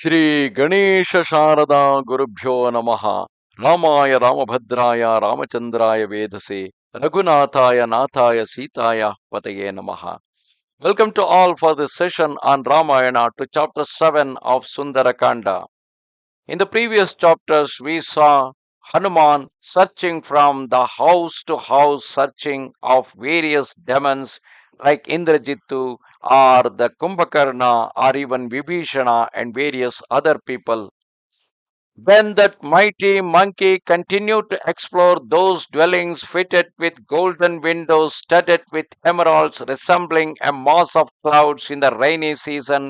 ಶ್ರೀ ಗಣೇಶ ಶಾರದಾ ಗುರುಭ್ಯೋ ನಮಃ. ರಾಮಾಯ ರಾಮಭದ್ರಾಯ ರಾಮಚಂದ್ರಾಯ ವೇಧಸೆ ರಘುನಾಥಾಯ ನಾಥಾಯ ಸೀತಾಯ ಪತಯೇ ನಮಃ. Welcome to all for this session on Ramayana to chapter 7 of Sundara Kanda. In the previous chapters, we saw Hanuman searching from the house to house, searching of various demons like Indrajittu or the Kumbhakarna or even Vibhishana and various other people. Then that mighty monkey continued to explore those dwellings fitted with golden windows studded with emeralds, resembling a mass of clouds in the rainy season,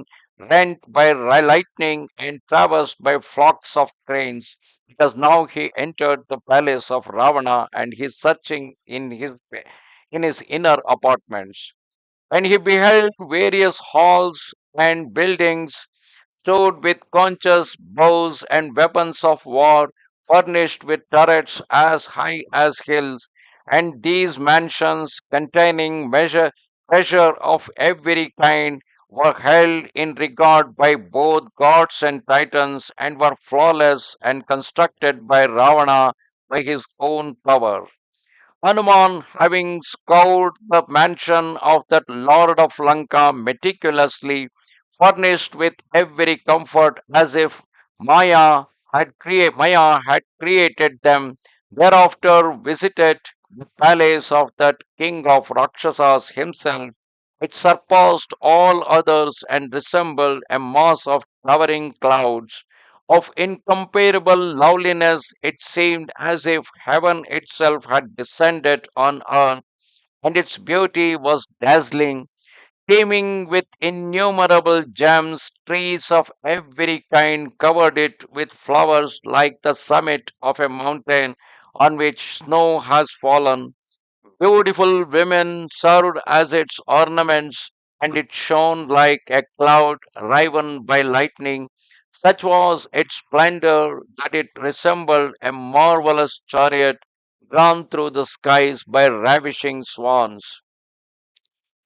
rent by lightning and traversed by flocks of cranes. Because now he entered the palace of Ravana and he is searching in his inner apartments. When he beheld various halls and buildings stored with conches, bows, and weapons of war, furnished with turrets as high as hills, and these mansions containing treasure of every kind were held in regard by both gods and titans, and were flawless and constructed by Ravana by his own power. Hanuman, having scoured the mansion of that Lord of Lanka meticulously, furnished with every comfort as if Maya had created them, thereafter visited the palace of that king of Rakshasas himself, which surpassed all others and resembled a mass of towering clouds. Of incomparable loveliness, it seemed as if heaven itself had descended on earth, and its beauty was dazzling, teeming with innumerable gems. Trees of every kind covered it with flowers like the summit of a mountain on which snow has fallen. Beautiful women served as its ornaments, and it shone like a cloud riven by lightning. Such was its splendor that it resembled a marvelous chariot drawn through the skies by ravishing swans.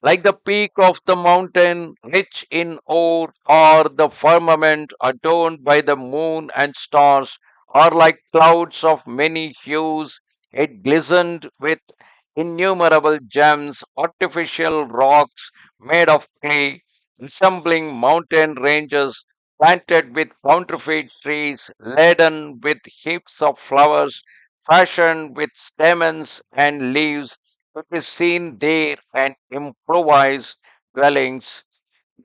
Like the peak of the mountain rich in ore, or the firmament adorned by the moon and stars, or like clouds of many hues, it glistened with innumerable gems, artificial rocks made of clay, resembling mountain ranges planted with counterfeit trees, laden with heaps of flowers, fashioned with stamens and leaves. It is seen there and improvised dwellings,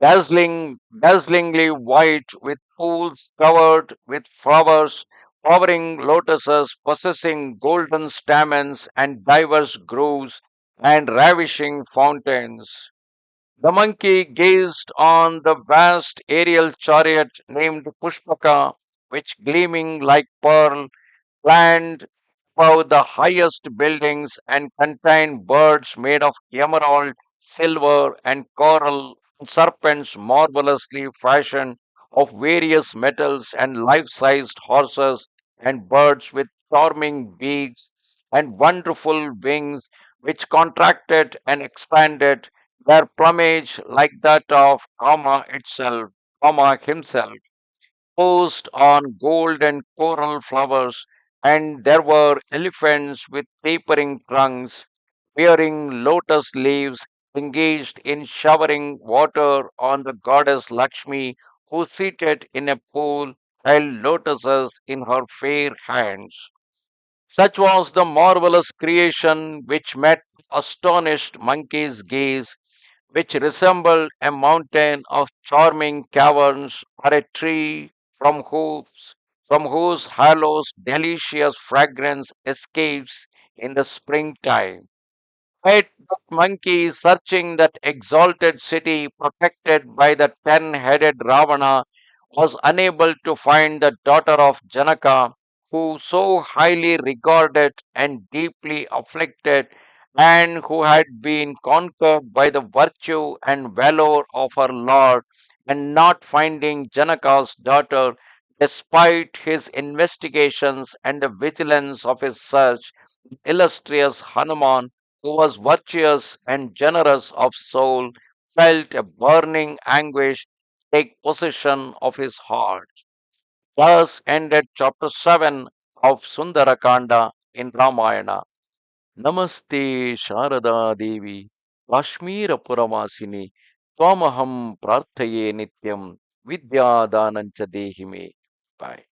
dazzlingly white, with pools covered with flowers, flowering lotuses possessing golden stamens and diverse groves and ravishing fountains. The monkey gazed on the vast aerial chariot named Pushpaka, which gleaming like pearl planned above the highest buildings and contained birds made of emerald, silver, and coral, and serpents marvelously fashioned of various metals, and life-sized horses and birds with charming beaks and wonderful wings, which contracted and expanded, their plumage like that of Kama himself posed on gold and coral flowers, and there were elephants with tapering trunks, bearing lotus leaves, engaged in showering water on the goddess Lakshmi, who seated in a pool held lotuses in her fair hands. Such was the marvelous creation which met astonished monkey's gaze, which resembled a mountain of charming caverns, or a tree from whose hollows delicious fragrance escapes in the springtime. Yet that monkey, searching that exalted city protected by the 10-headed Ravana, was unable to find the daughter of Janaka, who so highly regarded and deeply afflicted, and who had been conquered by the virtue and valor of her lord. And not finding Janaka's daughter, despite his investigations and the vigilance of his search, illustrious Hanuman, who was virtuous and generous of soul, felt a burning anguish, take possession of his heart. Thus ended chapter 7 of Sundara Kanda in Ramayana. Namaste Sharada Devi, Kashmira Puravasini, Twamaham Prarthaye Nityam, Vidya Danancha Dehime. Bye.